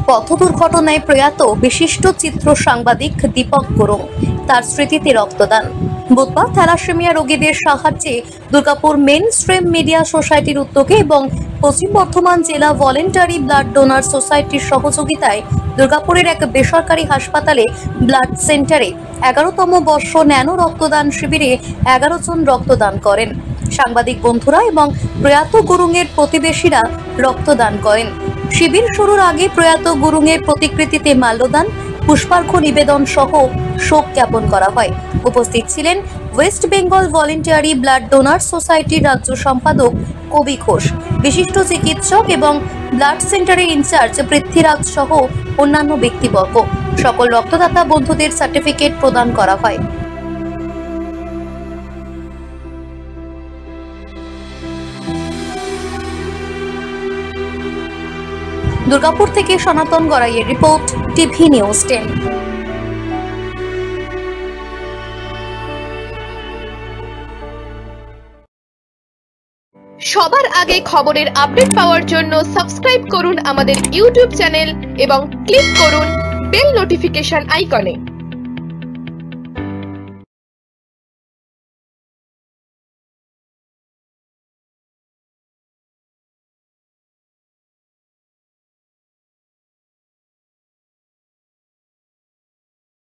পথ দুর্ঘটনায় প্রয়াত বিশিষ্ট চিত্র সাংবাদিক দীপক গুরুং, তার স্মৃতিতে রক্তদান। বুধবার থ্যালাসেমিয়া রোগীদের সাহায্যে দুর্গাপুর মেন স্ট্রিম মিডিয়া সোসাইটির উদ্যোগে এবং পশ্চিম বর্ধমান জেলা ভলেন্টারি ব্লাড ডোনার সোসাইটির সহযোগিতায় দুর্গাপুরের এক বেসরকারি হাসপাতালে ব্লাড সেন্টারে 11তম বর্ষ ন্যানো রক্তদান শিবিরে 11 জন রক্তদান করেন। সাংবাদিক বন্ধুরা এবং প্রয়াত গুরুংয়ের প্রতিবেশীরা রক্তদান করেন। শিবির শুরুর আগে প্রয়াত গুরুংয়ের প্রতিকৃতিতে মাল্যদান, পুষ্পার্ঘ্য নিবেদন সহ শোক জ্ঞাপন করা হয়। উপস্থিত ছিলেন West Bengal voluntary blood donor সোসাইটির রাজ্য সম্পাদক কবি ঘোষ, বিশিষ্ট চিকিৎসক এবং ব্লাড সেন্টারের ইনচার্জ পৃথ্বীরাজ সহ অন্যান্য ব্যক্তিবর্গ। সকল রক্তদাতা বন্ধুদের সার্টিফিকেট প্রদান করা হয়। দুর্গাপুর থেকে সনাতন গড়াইয়ের রিপোর্ট, টিভি নিউজ 10। সবার আগে খবরের আপডেট পাওয়ার জন্য সাবস্ক্রাইব করুন আমাদের ইউটিউব চ্যানেল এবং ক্লিক করুন বেল নোটিফিকেশন আইকনে।